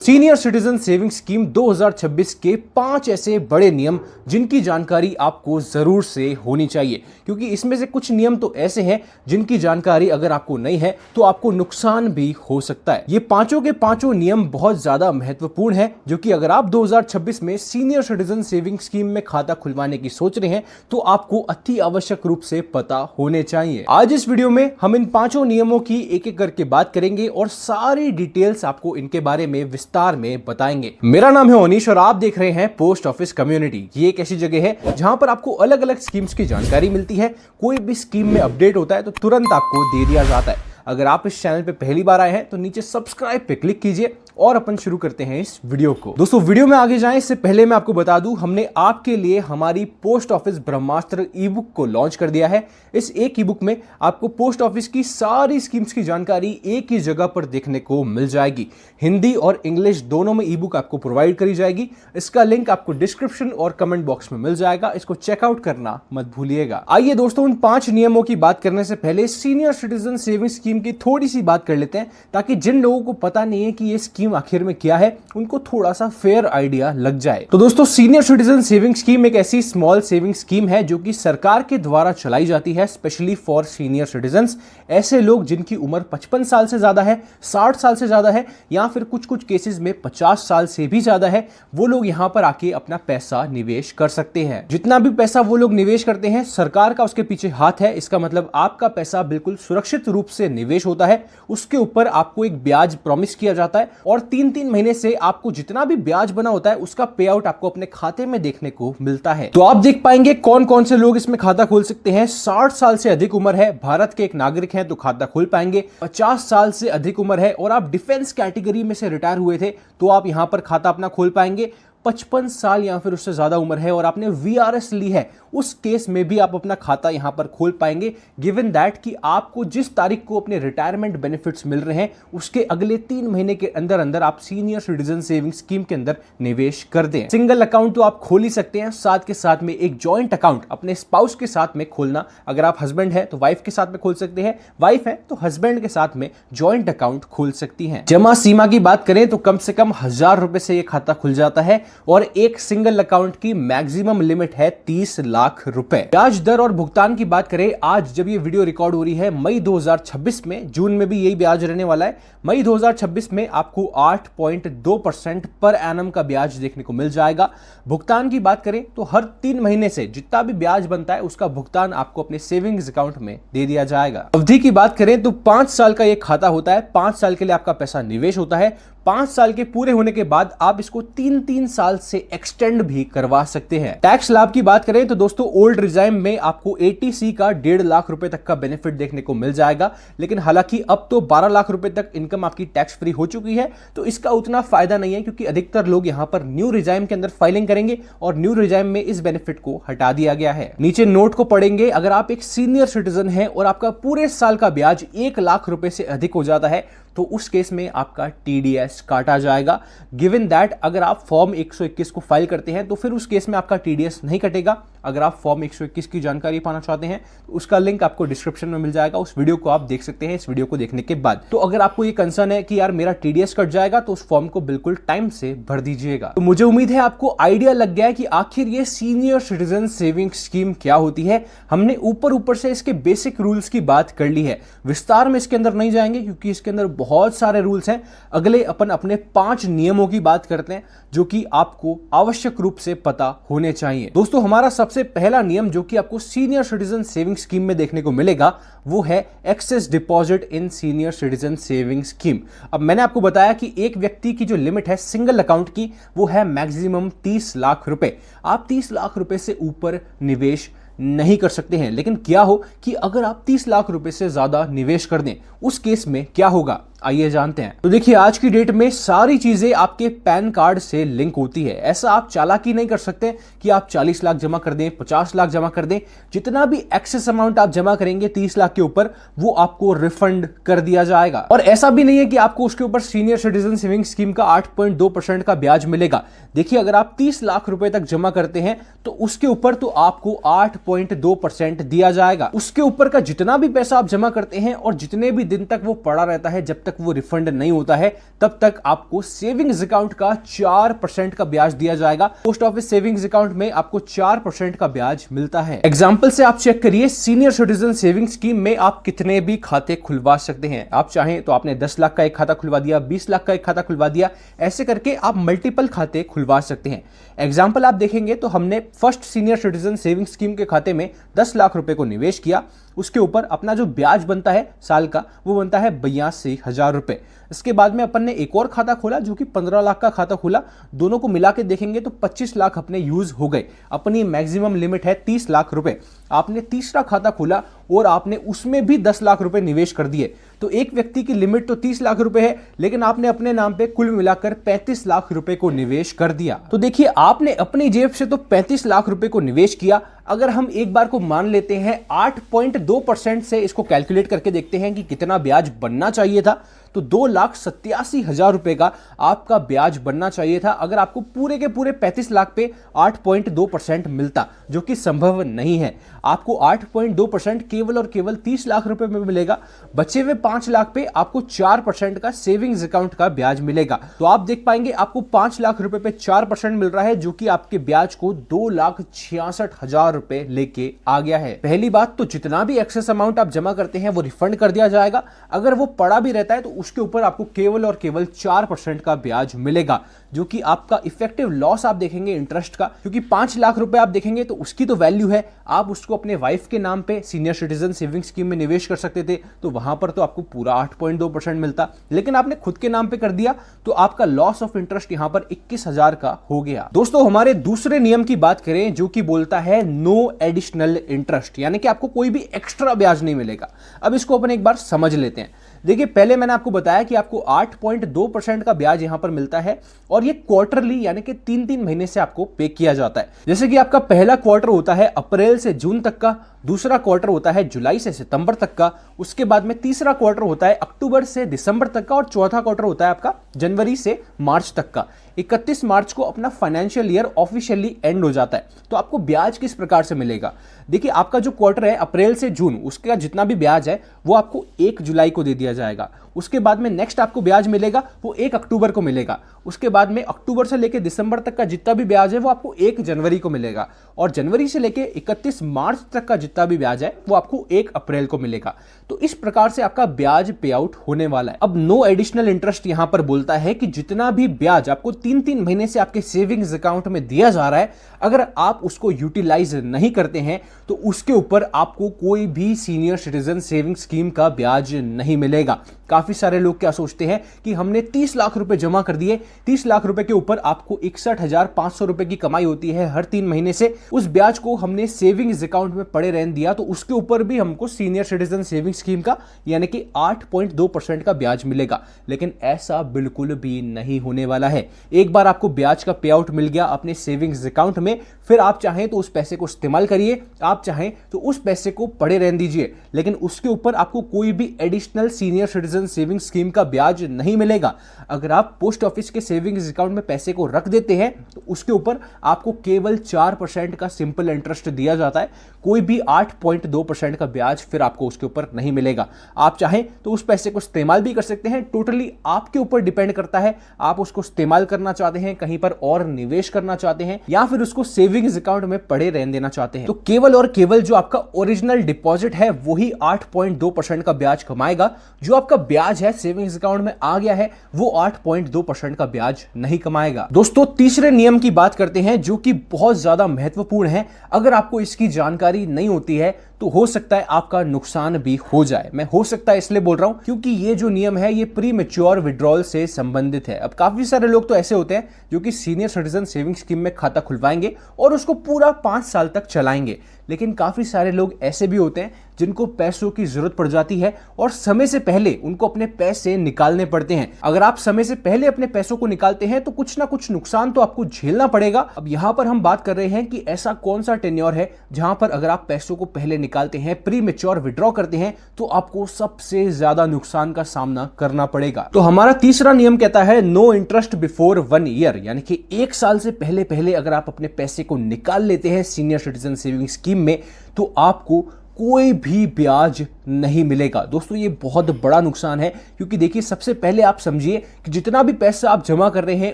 Senior citizen saving scheme 2026 के 5 ऐसे बड़े नियम जिनकी जानकारी आपको जरूर से होनी चाहिए, क्योंकि इसमें से कुछ नियम तो ऐसे हैं जिनकी जानकारी अगर आपको नहीं है तो आपको नुकसान भी हो सकता है। ये पांचों के पांचों नियम बहुत ज्यादा महत्वपूर्ण हैं, जो कि अगर आप 2026 में सीनियर सिटीजन सेविंग स्कीम में खाता खुलवाने की सोच रहे हैं तो आपको अति आवश्यक रूप से पता होने चाहिए। आज इस वीडियो में हम इन पांचों नियमों की एक एक करके बात करेंगे और सारी डिटेल्स आपको इनके बारे में विस्तार में बताएंगे। मेरा नाम है अनीश और आप देख रहे हैं पोस्ट ऑफिस कम्युनिटी। ये एक ऐसी जगह है जहां पर आपको अलग अलग स्कीम्स की जानकारी मिलती है। कोई भी स्कीम में अपडेट होता है तो तुरंत आपको दे दिया जाता है। अगर आप इस चैनल पे पहली बार आए हैं तो नीचे सब्सक्राइब पे क्लिक कीजिए और अपन शुरू करते हैं इस वीडियो को। दोस्तों, वीडियो में आगे जाएं इससे पहले मैं आपको बता दूं, हमने आपके लिए हमारी पोस्ट ऑफिस ब्रह्मास्त्र ई बुक को लॉन्च कर दिया है। इस एक ई बुक में आपको पोस्ट ऑफिस की सारी स्कीम्स की जानकारी एक ही जगह पर देखने को मिल जाएगी। हिंदी और इंग्लिश दोनों में ई बुक आपको प्रोवाइड करी जाएगी। इसका लिंक आपको डिस्क्रिप्शन और कमेंट बॉक्स में मिल जाएगा। इसको चेकआउट करना मत भूलिएगा। आइए दोस्तों, उन 5 नियमों की बात करने से पहले सीनियर सिटीजन सेविंग स्कीम की थोड़ी सी बात कर लेते हैं, ताकि जिन लोगों को पता नहीं है कि ये स्कीम आखिर में क्या है उनको थोड़ा सा फेयर आइडिया लग जाए। तो दोस्तों, सीनियर सिटीजन सेविंग स्कीम एक ऐसी स्मॉल सेविंग स्कीम है जो कि सरकार के द्वारा चलाई जाती है स्पेशली फॉर सीनियर सिटीजंस। ऐसे लोग जिनकी उम्र 55 साल से ज्यादा है, 60 साल से ज्यादा है या फिर कुछ कुछ केसेस में 50 साल से भी ज्यादा है, वो लोग यहां पर आके अपना पैसा निवेश कर सकते हैं। जितना भी पैसा वो लोग निवेश करते हैं, सरकार का उसके पीछे हाथ है। इसका मतलब आपका पैसा बिल्कुल सुरक्षित रूप से निवेश होता है। उसके ऊपर आपको एक ब्याज प्रॉमिस किया जाता है और 3-3 महीने से आपको जितना भी ब्याज बना होता है उसका पे आउट आपको अपने खाते में देखने को मिलता है। तो आप देख पाएंगे कौन कौन से लोग इसमें खाता खोल सकते हैं। 60 साल से अधिक उम्र है, भारत के एक नागरिक हैं तो खाता खोल पाएंगे। 50 साल से अधिक उम्र है और आप डिफेंस कैटेगरी में से रिटायर हुए थे तो आप यहां पर खाता अपना खोल पाएंगे। 55 साल या फिर उससे ज्यादा उम्र है और आपने वीआरएस ली है, उस केस में भी आप अपना खाता यहां पर खोल पाएंगे, गिवन दैट कि आपको जिस तारीख को अपने रिटायरमेंट बेनिफिट्स मिल रहे हैं उसके अगले 3 महीने के अंदर अंदर आप सीनियर सिटीजन सेविंग स्कीम के अंदर निवेश कर दें। सिंगल अकाउंट तो आप खोल ही सकते हैं, साथ के साथ में एक जॉइंट अकाउंट अपने स्पाउस के साथ में खोलना। अगर आप हस्बैंड है तो वाइफ के साथ में खोल सकते हैं, वाइफ है तो हस्बैंड के साथ में जॉइंट अकाउंट खोल सकती हैं। जमा सीमा की बात करें तो कम से कम 1000 रुपए से यह खाता खुल जाता है और एक सिंगल अकाउंट की मैक्सिमम लिमिट है 30 लाख रुपए। ब्याज दर और भुगतान की बात करें, आज जब ये वीडियो रिकॉर्ड हो रही है मई 2026 में, जून में भी यही ब्याज रहने वाला है। मई 2026 में आपको 8.2% पर एनम का ब्याज देखने को मिल जाएगा। भुगतान की बात करें तो हर 3 महीने से जितना भी ब्याज बनता है उसका भुगतान आपको अपने सेविंग्स अकाउंट में दे दिया जाएगा। अवधि की बात करें तो 5 साल का ये खाता होता है। 5 साल के लिए आपका पैसा निवेश होता है। 5 साल के पूरे होने के बाद आप इसको 3-3 साल से एक्सटेंड भी करवा सकते हैं। टैक्स लाभ की बात करें तो दोस्तों, ओल्ड रिजाइम में आपको 80C का 1.5 लाख रुपए तक का बेनिफिट देखने को मिल जाएगा। लेकिन हालांकि अब तो 12 लाख रुपए तक इनकम आपकी टैक्स फ्री हो चुकी है, तो इसका उतना फायदा नहीं है, क्योंकि अधिकतर लोग यहां पर न्यू रिजाइम के अंदर फाइलिंग करेंगे और न्यू रिजाइम में इस बेनिफिट को हटा दिया गया है। नीचे नोट को पढ़ेंगे, अगर आप एक सीनियर सिटीजन है और आपका पूरे साल का ब्याज 1 लाख रुपए से अधिक हो जाता है तो उस केस में आपका टीडीएस काटा जाएगा। गिवन दैट अगर आप फॉर्म 121 को फाइल करते हैं तो फिर उस केस में आपका टीडीएस नहीं कटेगा। अगर आप फॉर्म 121 की जानकारी पाना चाहते हैं तो उसका लिंक आपको डिस्क्रिप्शन में मिल जाएगा। उस वीडियो को आप देख सकते हैं इस वीडियो को देखने के बाद। तो अगर आपको ये कंसर्न है कि यार मेरा टीडीएस कट जाएगा तो उस फॉर्म को बिल्कुल टाइम से भर दीजिएगा। तो मुझे उम्मीद है आपको आइडिया लग गया है कि आखिर ये सीनियर सिटीजन सेविंग स्कीम क्या होती है। हमने ऊपर से इसके बेसिक रूल्स की बात कर ली है, विस्तार में इसके अंदर नहीं जाएंगे क्योंकि इसके अंदर बहुत सारे रूल्स हैं। अगले अपन अपने 5 नियमों की बात करते हैं जो कि आपको आवश्यक रूप से पता होने चाहिए। दोस्तों, हमारा सबसे पहला नियम जो कि आपको सीनियर सिटीजन सेविंग स्कीम में देखने को मिलेगा वो है excess deposit in senior citizen saving scheme. अब मैंने आपको बताया कि एक व्यक्ति की जो लिमिट है सिंगल अकाउंट की वो है मैक्सिमम 30 लाख रुपए। आप 30 लाख रुपए से ऊपर निवेश नहीं कर सकते हैं। लेकिन क्या हो कि अगर आप 30 लाख रुपए से ज्यादा निवेश कर दें, उस केस में क्या होगा आइए जानते हैं। तो देखिए, आज की डेट में सारी चीजें आपके पैन कार्ड से लिंक होती है। ऐसा आप चालाकी नहीं कर सकते कि आप 40 लाख जमा कर दें, 50 लाख जमा कर दें। जितना भी एक्सेस अमाउंट आप जमा करेंगे 30 लाख के ऊपर, वो आपको रिफंड कर दिया जाएगा। और ऐसा भी नहीं है कि आपको उसके ऊपर सीनियर सिटीजन सेविंग स्कीम का 8.2% का ब्याज मिलेगा। देखिए, अगर आप 30 लाख रुपए तक जमा करते हैं तो उसके ऊपर तो आपको 8.2% दिया जाएगा। उसके ऊपर का जितना भी पैसा आप जमा करते हैं और जितने भी दिन तक वो पड़ा रहता है, जब तक तक वो रिफंड नहीं होता है तब तक आपको सेविंग्स अकाउंट का 4% का ब्याज दिया जाएगा। पोस्ट ऑफिस सेविंग्स अकाउंट में आपको 4% का ब्याज मिलता है। एग्जाम्पल से आप चेक करिए, सीनियर सिटीजन सेविंग्स स्कीम में आप कितने भी खाते खुलवा सकते हैं। आप चाहें तो आपने 10 लाख का एक खाता खुलवा दिया, 20 लाख का एक खाता खुलवा दिया, ऐसे करके आप मल्टीपल खाते खुलवा सकते हैं। एग्जाम्पल आप देखेंगे तो हमने first senior citizen saving scheme के खाते में 10 लाख रुपए को निवेश किया, उसके ऊपर अपना जो ब्याज बनता है साल का वो बनता है 82,000 रुपए। इसके बाद में अपन ने एक और खाता खोला जो कि 15 लाख का खाता खोला, दोनों को मिला के देखेंगे तो 25 लाख अपने यूज हो गए। अपनी मैक्सिमम लिमिट है 30 लाख रुपए। आपने तीसरा खाता खोला और आपने उसमें भी 10 लाख रुपए निवेश कर दिए, तो एक व्यक्ति की लिमिट तो 30 लाख रुपए है, लेकिन आपने अपने नाम पे कुल मिलाकर 35 लाख रुपए को निवेश कर दिया। तो देखिए, आपने अपनी जेब से तो 35 लाख रुपए को निवेश किया। अगर हम एक बार को मान लेते हैं 8.2% से इसको कैलकुलेट करके देखते हैं कि कितना ब्याज बनना चाहिए था, तो 2,87,000 रुपए का आपका ब्याज बनना चाहिए था अगर आपको पूरे के पूरे 35 लाख पे 8.2% मिलता, जो कि संभव नहीं है। आपको 8.2% केवल और केवल 30 लाख रुपए में मिलेगा। बचे हुए 5 लाख पे आपको 4% का सेविंग्स अकाउंट का ब्याज मिलेगा। तो आप देख पाएंगे आपको 5 लाख रुपए पे 4% मिल रहा है, जो कि आपके ब्याज को 2,66,000 रुपए लेके आ गया है। पहली बात तो जितना भी एक्सेस अमाउंट आप जमा करते हैं वो रिफंड कर दिया जाएगा। अगर वो पड़ा भी रहता है तो उसके ऊपर आपको केवल और केवल 4% का ब्याज मिलेगा, जो कि आपका इफेक्टिव लॉस आप देखेंगे इंटरेस्ट का, क्योंकि 5 लाख रुपए आप देखेंगे तो उसकी तो वैल्यू है। आप उसको अपने वाइफ के नाम पे सीनियर सिटीजन सेविंग स्कीम में निवेश कर सकते थे, तो वहां पर तो आपको पूरा 8.2% मिलता, लेकिन आपने खुद के नाम पे कर दिया तो आपका लॉस ऑफ इंटरेस्ट यहां पर 21,000 का हो गया। दोस्तों, हमारे दूसरे नियम की बात करें जो कि बोलता है नो एडिशनल इंटरेस्ट, यानी कि आपको कोई भी एक्स्ट्रा ब्याज नहीं मिलेगा। अब इसको अपन एक बार समझ लेते हैं। देखिए, पहले मैंने आपको बताया कि आपको 8.2% का ब्याज यहां पर मिलता है और ये क्वार्टरली यानी कि 3-3 महीने से आपको पे किया जाता है। जैसे कि आपका पहला क्वार्टर होता है अप्रैल से जून तक का, दूसरा क्वार्टर होता है जुलाई से सितंबर तक का, उसके बाद में तीसरा क्वार्टर होता है अक्टूबर से दिसंबर तक का और चौथा क्वार्टर होता है आपका जनवरी से मार्च तक का। 31 मार्च को अपना फाइनेंशियल ईयर ऑफिशियली एंड हो जाता है। तो आपको ब्याज किस प्रकार से मिलेगा? देखिए, आपका जो क्वार्टर है अप्रैल से जून, उसका जितना भी ब्याज है वो आपको 1 जुलाई को दे दिया जाएगा। उसके बाद में नेक्स्ट आपको ब्याज मिलेगा वो 1 अक्टूबर को मिलेगा। उसके बाद में अक्टूबर से लेकर दिसंबर तक का जितना भी ब्याज है वो आपको 1 जनवरी को मिलेगा और जनवरी से लेकर 31 मार्च तक का जितना भी ब्याज है वो आपको 1 अप्रैल को मिलेगा। तो इस प्रकार से आपका ब्याज पे आउट होने वाला है। अब नो एडिशनल इंटरेस्ट यहां पर बोलता है कि जितना भी ब्याज आपको 3-3 महीने से आपके सेविंग्स अकाउंट में दिया जा रहा है, अगर आप उसको यूटिलाइज नहीं करते हैं तो उसके ऊपर आपको कोई भी सीनियर सिटीजन सेविंग स्कीम का ब्याज नहीं मिलेगा। काफी सारे लोग क्या सोचते हैं कि हमने 30 लाख रुपए जमा कर दिए, 30 लाख रुपए के ऊपर आपको 61,500 रुपए की कमाई होती है हर 3 महीने से, उस ब्याज को हमने सेविंग्स अकाउंट में पड़े रहने दिया तो उसके ऊपर भी हमको सीनियर सिटीजन सेविंग स्कीम का यानी कि 8.2% का ब्याज मिलेगा। लेकिन ऐसा बिल्कुल भी नहीं होने वाला है। एक बार आपको ब्याज का पे आउट मिल गया अपने सेविंग्स अकाउंट में, फिर आप चाहें तो उस पैसे को इस्तेमाल करिए, आप चाहें तो उस पैसे को पड़े रहने दीजिए, लेकिन उसके ऊपर आपको कोई भी additional senior citizen saving scheme का ब्याज नहीं मिलेगा। अगर आप पोस्ट ऑफिस के सेविंग्स अकाउंट में पैसे को रख देते हैं तो उसके ऊपर आपको केवल 4% का सिंपल इंटरेस्ट दिया जाता है, कोई भी 8.2% का ब्याज फिर आपको उसके ऊपर नहीं मिलेगा। आप चाहें तो उस पैसे को इस्तेमाल भी कर सकते हैं, टोटली आपके ऊपर डिपेंड करता है। आप उसको इस्तेमाल करना चाहते हैं, कहीं पर और निवेश करना चाहते हैं, या फिर उसको सेविंग्स अकाउंट में पड़े रहने देना चाहते हैं। तो केवल और केवल जो आपका ओरिजिनल डिपॉजिट है वही 8.2% का ब्याज कमाएगा। जो आपका ब्याज है सेविंग्स अकाउंट में आ गया है वो 8.2% का ब्याज नहीं कमाएगा। दोस्तों, तीसरे नियम की बात करते हैं जो कि बहुत ज्यादा महत्वपूर्ण है। अगर आपको इसकी जानकारी नहीं होती है तो हो सकता है आपका नुकसान भी हो जाए। मैं हो सकता है इसलिए बोल रहा हूं क्योंकि ये जो नियम है ये प्री मैच्योर विड्रॉल से संबंधित है। अब काफी सारे लोग तो ऐसे होते हैं जो कि सीनियर सिटीजन सेविंग स्कीम में खाता खुलवाएंगे और उसको पूरा 5 साल तक चलाएंगे, लेकिन काफी सारे लोग ऐसे भी होते हैं जिनको पैसों की जरूरत पड़ जाती है और समय से पहले उनको अपने पैसे निकालने पड़ते हैं। अगर आप समय से पहले अपने पैसों को निकालते हैं तो कुछ ना कुछ नुकसान तो आपको झेलना पड़ेगा। अब यहां पर हम बात कर रहे हैं कि ऐसा कौन सा टेन्योर है जहां पर अगर आप पैसों को पहले निकालते हैं, प्री मैच्योर विड्रॉ करते हैं, तो आपको सबसे ज्यादा नुकसान का सामना करना पड़ेगा। तो हमारा तीसरा नियम कहता है नो इंटरेस्ट बिफोर 1 ईयर, यानी कि 1 साल से पहले अगर आप अपने पैसे को निकाल लेते हैं सीनियर सिटीजन सेविंग स्कीम में तो आपको कोई भी ब्याज नहीं मिलेगा। दोस्तों ये बहुत बड़ा नुकसान है, क्योंकि देखिए सबसे पहले आप समझिए कि जितना भी पैसा आप जमा कर रहे हैं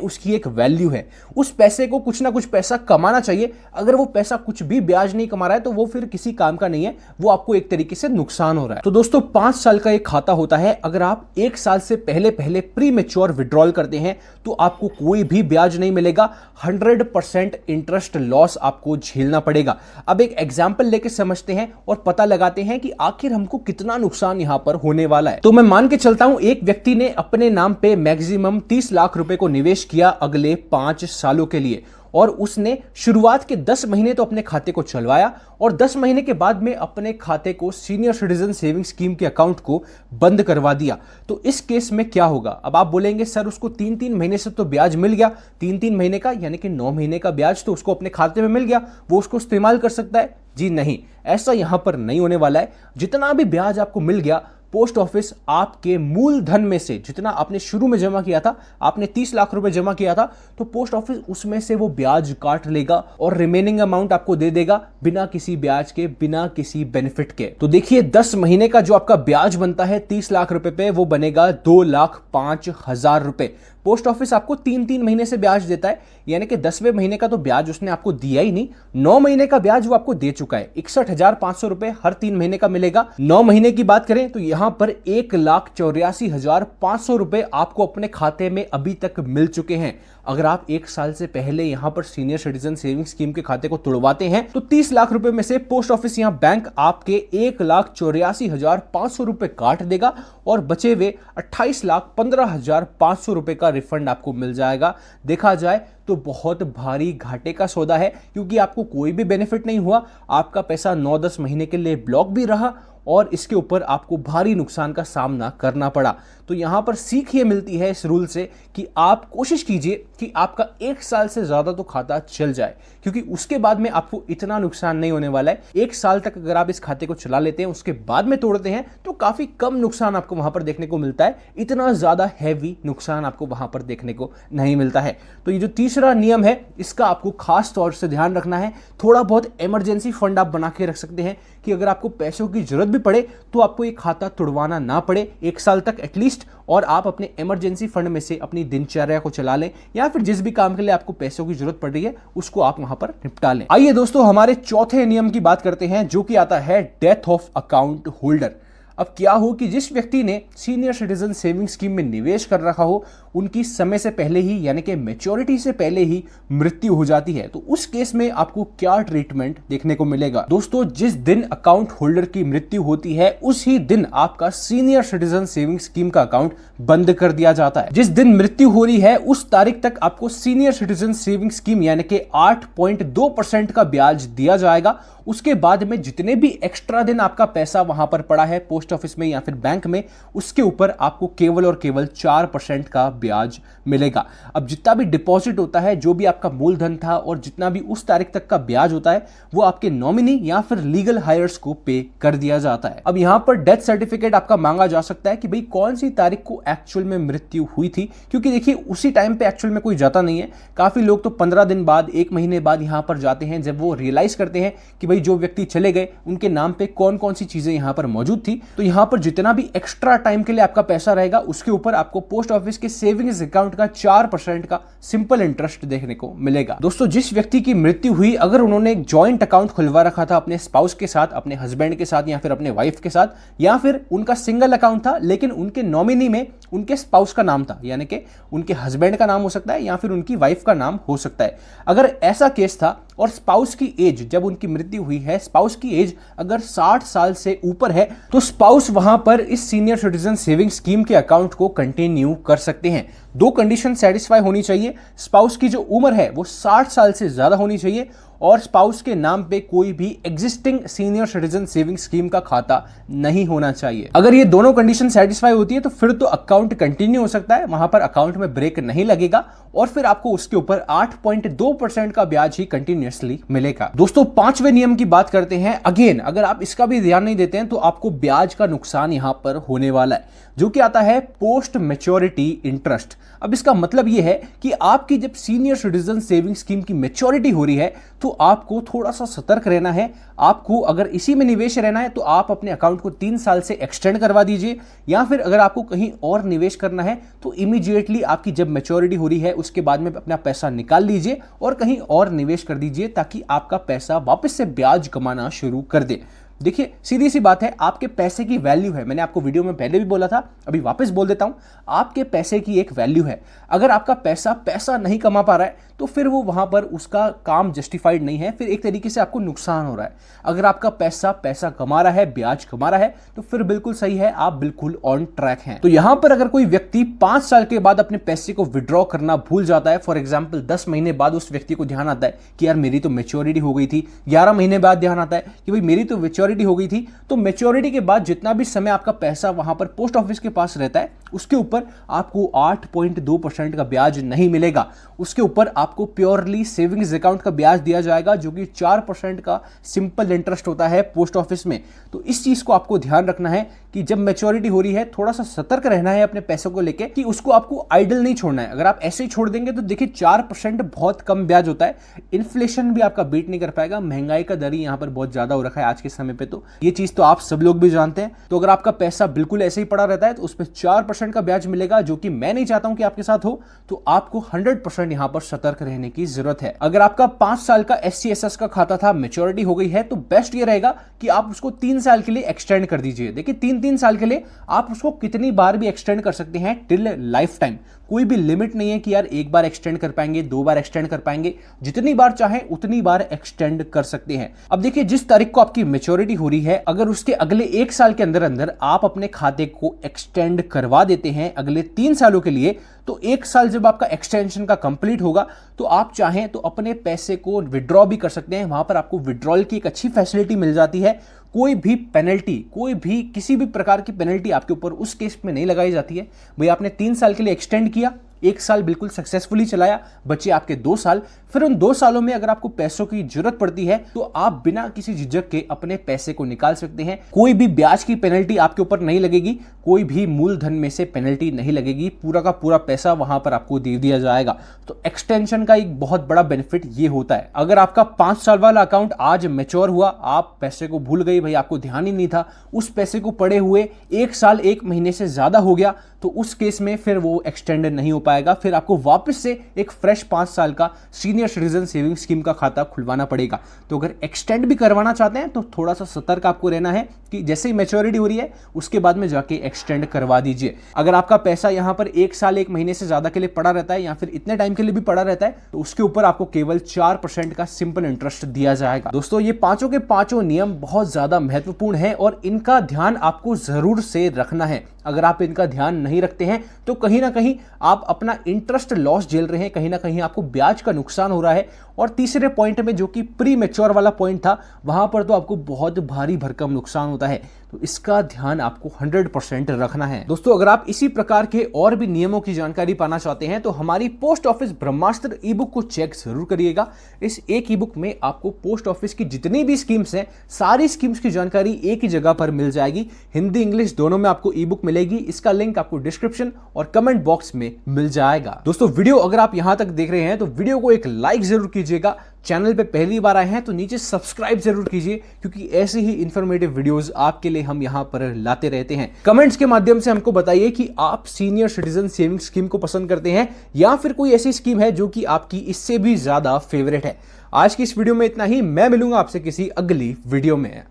उसकी एक वैल्यू है। उस पैसे को कुछ ना कुछ पैसा कमाना चाहिए। अगर वो पैसा कुछ भी ब्याज नहीं कमा रहा है तो वो फिर किसी काम का नहीं है, वो आपको एक तरीके से नुकसान हो रहा है। तो दोस्तों 5 साल का एक खाता होता है। अगर आप 1 साल से पहले प्री मैच्योर विड्रॉल करते हैं तो आपको कोई भी ब्याज नहीं मिलेगा, 100% इंटरेस्ट लॉस आपको झेलना पड़ेगा। अब एक एग्जाम्पल लेके समझते हैं और पता लगाते हैं कि आखिर हमको कितना नुकसान यहां पर होने वाला है। तो मैं मान के चलता हूं एक व्यक्ति ने अपने नाम पे मैक्सिमम 30 लाख रुपए को निवेश किया अगले 5 सालों के लिए, और उसने शुरुआत के 10 महीने तो अपने खाते को चलवाया और 10 महीने के बाद में अपने खाते को सीनियर सिटीजन सेविंग स्कीम के अकाउंट को बंद करवा दिया। तो इस केस में क्या होगा? अब आप बोलेंगे सर उसको 3-3 महीने से तो ब्याज मिल गया, 3-3 महीने का यानी कि 9 महीने का ब्याज तो उसको अपने खाते में मिल गया, वो उसको इस्तेमाल कर सकता है। जी नहीं, ऐसा यहां पर नहीं होने वाला है। जितना भी ब्याज आपको मिल गया, पोस्ट ऑफिस आपके मूलधन में से, जितना आपने शुरू में जमा किया था, आपने 30 लाख रुपए जमा किया था, तो पोस्ट ऑफिस उसमें से वो ब्याज काट लेगा और रिमेनिंग अमाउंट आपको दे देगा बिना किसी ब्याज के, बिना किसी बेनिफिट के। तो देखिए 10 महीने का जो आपका ब्याज बनता है 30 लाख रुपए पे, वो बनेगा 2,05,000 रुपए। पोस्ट ऑफिस आपको 3-3 महीने से ब्याज देता है, यानी कि 10वें महीने का तो ब्याज उसने आपको दिया ही नहीं, 9 महीने का ब्याज वो आपको दे चुका है। 61,500 रुपए हर 3 महीने का मिलेगा। 9 महीने की बात करें तो यहां पर 1,84,500 रुपए आपको अपने खाते में अभी तक मिल चुके हैं। अगर आप 1 साल से पहले यहां पर सीनियर सिटीजन सेविंग स्कीम के खाते को तुड़वाते हैं तो 30 लाख रुपए में से पोस्ट ऑफिस यहां बैंक आपके 1,84,500 रुपए काट देगा और बचे हुए 28,15,500 रुपए का रिफंड आपको मिल जाएगा। देखा जाए तो बहुत भारी घाटे का सौदा है, क्योंकि आपको कोई भी बेनिफिट नहीं हुआ, आपका पैसा 9-10 महीने के लिए ब्लॉक भी रहा और इसके ऊपर आपको भारी नुकसान का सामना करना पड़ा। तो यहां पर सीख ये मिलती है इस रूल से कि आप कोशिश कीजिए कि आपका 1 साल से ज्यादा तो खाता चल जाए, क्योंकि उसके बाद में आपको इतना नुकसान नहीं होने वाला है। 1 साल तक अगर आप इस खाते को चला लेते हैं, उसके बाद में तोड़ते हैं, तो काफी कम नुकसान आपको वहां पर देखने को मिलता है। इतना ज्यादा हैवी नुकसान आपको वहां पर देखने को नहीं मिलता है। तो ये जो तीसरा नियम है, इसका आपको खास तौर से ध्यान रखना है। थोड़ा बहुत इमरजेंसी फंड आप बना के रख सकते हैं कि अगर आपको पैसों की जरूरत भी पड़े तो आपको ये खाता तुड़वाना ना पड़े 1 साल तक एटलीस्ट, और आप अपने इमरजेंसी फंड में से अपनी दिनचर्या को चला लें, या फिर जिस भी काम के लिए आपको पैसों की जरूरत पड़ रही है उसको आप वहां पर निपटा लें। आइए दोस्तों हमारे चौथे नियम की बात करते हैं, जो कि आता है डेथ ऑफ अकाउंट होल्डर। अब क्या हो कि जिस व्यक्ति ने सीनियर सिटीजन सेविंग स्कीम में निवेश कर रखा हो, उनकी समय से पहले ही यानी कि मैच्योरिटी से पहले ही मृत्यु हो जाती है, तो उस केस में आपको क्या ट्रीटमेंट देखने को मिलेगा? दोस्तों जिस दिन अकाउंट होल्डर की मृत्यु होती है उसी दिन आपका सीनियर सिटीजन सेविंग स्कीम का अकाउंट बंद कर दिया जाता है। जिस दिन मृत्यु हो रही है उस तारीख तक आपको सीनियर सिटीजन सेविंग स्कीम यानी कि 8.2% का ब्याज दिया जाएगा। उसके बाद में जितने भी एक्स्ट्रा दिन आपका पैसा वहां पर पड़ा है पोस्ट ऑफिस में या फिर बैंक में, उसके ऊपर आपको केवल और केवल 4% का ब्याज मिलेगा। अब जितना भी डिपॉजिट होता है, जो भी आपका मूलधन था और जितना भी उस तारीख तक का ब्याज होता है, वो आपके नॉमिनी या फिर लीगल हायर्स को पे कर दिया जाता है। अब यहां पर डेथ सर्टिफिकेट आपका मांगा जा सकता है कि भाई कौन सी तारीख को एक्चुअल में मृत्यु हुई थी, क्योंकि देखिए उसी टाइम पे एक्चुअल में कोई जाता नहीं है। काफी लोग तो 15 दिन बाद, 1 महीने बाद यहां पर जाते हैं, जब वो रियलाइज करते हैं कि भाई जो व्यक्ति चले गए उनके नाम पे कौन कौन सी चीजें यहां पर मौजूद थी। तो यहां पर जितना भी एक्स्ट्रा टाइम के लिए आपका पैसा रहेगा उसके ऊपर आपको पोस्ट ऑफिस के सेविंग्स अकाउंट का 4% का सिंपल इंटरेस्ट देखने को मिलेगा। दोस्तों जिस व्यक्ति की मृत्यु हुई, अगर उन्होंने एक जॉइंट अकाउंट खुलवा रखा था अपने स्पाउस के साथ, अपने हस्बैंड के साथ या फिर अपने वाइफ के साथ, या फिर उनका सिंगल अकाउंट था लेकिन उनके नॉमिनी में उनके स्पाउस का नाम था, यानी कि उनके हस्बैंड का नाम हो सकता है या फिर उनकी वाइफ का नाम हो सकता है। अगर ऐसा केस था और स्पाउस की एज, जब उनकी मृत्यु हुई है, स्पाउस की एज अगर 60 साल से ऊपर है, तो स्पाउस वहां पर इस सीनियर सिटीजन सेविंग स्कीम के अकाउंट को कंटिन्यू कर सकते हैं। 2 कंडीशन सेटिस्फाई होनी चाहिए। स्पाउस की जो उम्र है वो 60 साल से ज्यादा होनी चाहिए और स्पाउस के नाम पे कोई भी existing senior citizen saving scheme का खाता नहीं होना चाहिए। अगर ये दोनों कंडीशन सेटिस्फाई होती है तो फिर तो अकाउंट कंटिन्यू हो सकता है, वहां पर अकाउंट में ब्रेक नहीं लगेगा और फिर आपको उसके ऊपर 8.2% का ब्याज ही कंटिन्यूअसली मिलेगा। दोस्तों 5वें नियम की बात करते हैं। अगेन अगर आप इसका भी ध्यान नहीं देते हैं तो आपको ब्याज का नुकसान यहां पर होने वाला है, जो कि आता है पोस्ट मैच्योरिटी इंटरेस्ट। अब इसका मतलब यह है कि आपकी जब सीनियर सिटीजन सेविंग स्कीम की मैच्योरिटी हो रही है तो आपको थोड़ा सा सतर्क रहना है। आपको अगर इसी में निवेश रहना है तो आप अपने अकाउंट को 3 साल से एक्सटेंड करवा दीजिए, या फिर अगर आपको कहीं और निवेश करना है तो इमीडिएटली आपकी जब मैच्योरिटी हो रही है उसके बाद में अपना पैसा निकाल लीजिए और कहीं और निवेश कर दीजिए, ताकि आपका पैसा वापस से ब्याज कमाना शुरू कर दे। देखिए सीधी सी बात है, आपके पैसे की वैल्यू है, मैंने आपको वीडियो में पहले भी बोला था, अभी वापस बोल देता हूं, आपके पैसे की एक वैल्यू है। अगर आपका पैसा नहीं कमा पा रहा है तो फिर वो वहां पर उसका काम जस्टिफाइड नहीं है, फिर एक तरीके से आपको नुकसान हो रहा है। अगर आपका पैसा कमा रहा है, ब्याज कमा रहा है, तो फिर बिल्कुल सही है, आप बिल्कुल ऑन ट्रैक हैं। तो यहां पर अगर कोई व्यक्ति 5 साल के बाद अपने पैसे को विड्रॉ करना भूल जाता है, फॉर एग्जाम्पल 10 महीने बाद उस व्यक्ति को ध्यान आता है कि यार मेरी तो मैच्योरिटी हो गई थी, 11 महीने बाद ध्यान आता है कि भाई मेरी तो मैच्योरिटी हो गई थी, तो मैच्योरिटी के बाद जितना भी समय आपका पैसा वहां पर पोस्ट ऑफिस के पास रहता है उसके ऊपर आपको 8.2% का ब्याज नहीं मिलेगा। उसके ऊपर आपको प्योरली सेविंग्स अकाउंट का ब्याज दिया जाएगा, जो कि 4% का सिंपल इंटरेस्ट होता है पोस्ट ऑफिस में। तो इस चीज को आपको ध्यान रखना है कि जब मैच्योरिटी हो रही है थोड़ा सा सतर्क रहना है अपने पैसों को लेके, कि उसको आपको आइडल नहीं छोड़ना है। अगर आप ऐसे ही छोड़ देंगे तो देखिए 4% बहुत कम ब्याज होता है, इन्फ्लेशन भी आपका बीट नहीं कर पाएगा, महंगाई का दर ही यहां पर बहुत ज्यादा हो रखा है आज के समय पे, तो ये चीज तो आप सब लोग भी जानते हैं। तो अगर आपका पैसा बिल्कुल ऐसे ही पड़ा रहता है तो उसमें 4% का ब्याज मिलेगा, जो कि मैं नहीं चाहता हूं कि आपके साथ हो, तो आपको 100% यहां पर सतर्क रहने की जरूरत है। अगर आपका 5 साल का SCSS का खाता था, मैच्योरिटी हो गई है, तो बेस्ट ये रहेगा कि आप उसको 3 साल के लिए एक्सटेंड कर दीजिए। देखिए 3 साल के लिए आप उसको कितनी बार भी एक्सटेंड कर सकते हैं, टिल लाइफ टाइम। कोई भी लिमिट नहीं है कि यार एक बार एक्सटेंड कर पाएंगे, 2 बार एक्सटेंड कर पाएंगे, जितनी बार चाहे उतनी बार एक्सटेंड कर सकते हैं। अब देखिए जिस तारीख को आपकी मैच्योरिटी हो रही है, अगर उसके अगले 1 साल के अंदर अंदर आप अपने खाते को एक्सटेंड करवा देते हैं अगले 3 सालों के लिए, तो 1 साल जब आपका एक्सटेंशन का कंप्लीट होगा तो आप चाहें तो अपने पैसे को विड्रॉ भी कर सकते हैं। वहां पर आपको विड्रॉल की एक अच्छी फैसिलिटी मिल जाती है, कोई भी पेनल्टी, कोई भी किसी भी प्रकार की पेनल्टी आपके ऊपर उस केस में नहीं लगाई जाती है। भाई आपने 3 साल के लिए एक्सटेंड किया, 1 साल बिल्कुल सक्सेसफुली चलाया, बचे आपके 2 साल, फिर उन 2 सालों में अगर आपको पैसों की जरूरत पड़ती है तो आप बिना किसी झिझक के अपने पैसे को निकाल सकते हैं। कोई भी ब्याज की पेनल्टी आपके ऊपर नहीं लगेगी, कोई भी मूलधन में से पेनल्टी नहीं लगेगी, पूरा का पूरा पैसा वहां पर आपको दे दिया जाएगा। तो एक्सटेंशन का एक बहुत बड़ा बेनिफिट ये होता है। अगर आपका 5 साल वाला अकाउंट आज मैच्योर हुआ, आप पैसे को भूल गई, भाई आपको ध्यान ही नहीं था, उस पैसे को पड़े हुए 1 साल 1 महीने से ज्यादा हो गया, तो उस केस में फिर वो एक्सटेंड नहीं हो पाएगा, फिर आपको वापस से एक फ्रेश 5 साल का सीनियर सिटीजन सेविंग स्कीम का खाता खुलवाना पड़ेगा। तो अगर एक्सटेंड भी करवाना चाहते हैं तो थोड़ा सा सतर्क आपको रहना है कि जैसे ही मैच्योरिटी हो रही है उसके बाद में जाके एक्सटेंड करवा दीजिए। अगर आपका पैसा यहां पर 1 साल 1 महीने से ज्यादा के लिए पड़ा रहता है या फिर इतने टाइम के लिए भी पड़ा रहता है तो उसके ऊपर आपको केवल 4% का सिंपल इंटरेस्ट दिया जाएगा। दोस्तों ये पांचों के पांचों नियम बहुत ज्यादा महत्वपूर्ण है और इनका ध्यान आपको जरूर से रखना है। अगर आप इनका ध्यान नहीं रखते हैं तो कहीं ना कहीं आप अपना इंटरेस्ट लॉस झेल रहे हैं, कहीं ना कहीं आपको ब्याज का नुकसान हो रहा है। और तीसरे पॉइंट में जो कि प्री मैच्योर वाला पॉइंट था, वहां पर तो आपको बहुत भारी भरकम नुकसान होता है। तो इसका ध्यान आपको 100% रखना है। दोस्तों अगर आप इसी प्रकार के और भी नियमों की जानकारी पाना चाहते हैं तो हमारी पोस्ट ऑफिस ब्रह्मास्त्र ई बुक को चेक जरूर करिएगा। इस एक ई बुक में आपको पोस्ट ऑफिस की जितनी भी स्कीम्स हैं, सारी स्कीम्स की जानकारी एक ही जगह पर मिल जाएगी। हिंदी इंग्लिश दोनों में आपको ई बुक मिलेगी। इसका लिंक आपको डिस्क्रिप्शन और कमेंट बॉक्स में मिल जाएगा। दोस्तों वीडियो अगर आप यहां तक देख रहे हैं तो वीडियो को एक लाइक जरूर कीजिएगा। चैनल पे पहली बार आए हैं तो नीचे सब्सक्राइब जरूर कीजिए, क्योंकि ऐसे ही इंफॉर्मेटिव वीडियोस आपके लिए हम यहां पर लाते रहते हैं। कमेंट्स के माध्यम से हमको बताइए कि आप सीनियर सिटीजन सेविंग स्कीम को पसंद करते हैं या फिर कोई ऐसी स्कीम है जो कि आपकी इससे भी ज्यादा फेवरेट है। आज की इस वीडियो में इतना ही। मैं मिलूंगा आपसे किसी अगली वीडियो में।